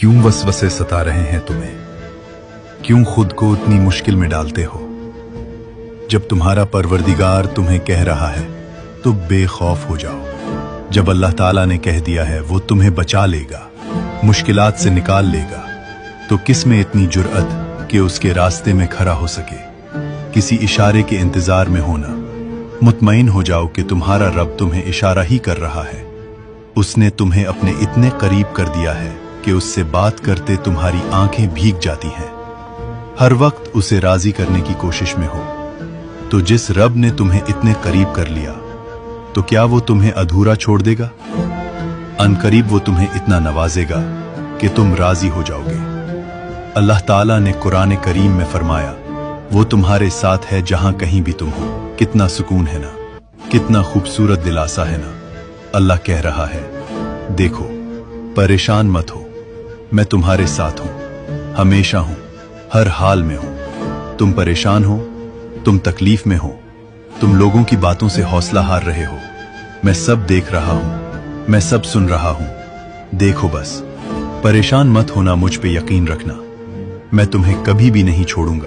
क्यों वसवसे सता रहे हैं तुम्हें? क्यों खुद को इतनी मुश्किल में डालते हो? जब तुम्हारा परवरदिगार तुम्हें कह रहा है तो बेखौफ हो जाओ। जब अल्लाह ताला ने कह दिया है वो तुम्हें बचा लेगा, मुश्किलात से निकाल लेगा, तो किस में इतनी जुर्अत कि उसके रास्ते में खड़ा हो सके? किसी इशारे के इंतजार में होना। मुतमईन हो जाओ कि तुम्हारा रब तुम्हें इशारा ही कर रहा है। उसने तुम्हें अपने इतने करीब कर दिया है कि उससे बात करते तुम्हारी आंखें भीग जाती हैं। हर वक्त उसे राजी करने की कोशिश में हो। तो जिस रब ने तुम्हें इतने करीब कर लिया, तो क्या वो तुम्हें अधूरा छोड़ देगा? अनकरीब वो तुम्हें इतना नवाजेगा कि तुम राजी हो जाओगे। अल्लाह ताला ने कुरान करीम में फरमाया, वो तुम्हारे साथ है जहां कहीं भी तुम हो। कितना सुकून है ना, कितना खूबसूरत दिलासा है ना। अल्लाह कह रहा है, देखो परेशान मत हो, मैं तुम्हारे साथ हूं, हमेशा हूं, हर हाल में हूं। तुम परेशान हो, तुम तकलीफ में हो, तुम लोगों की बातों से हौसला हार रहे हो, मैं सब देख रहा हूं, मैं सब सुन रहा हूं। देखो बस, परेशान मत होना, मुझ पे यकीन रखना, मैं तुम्हें कभी भी नहीं छोड़ूंगा।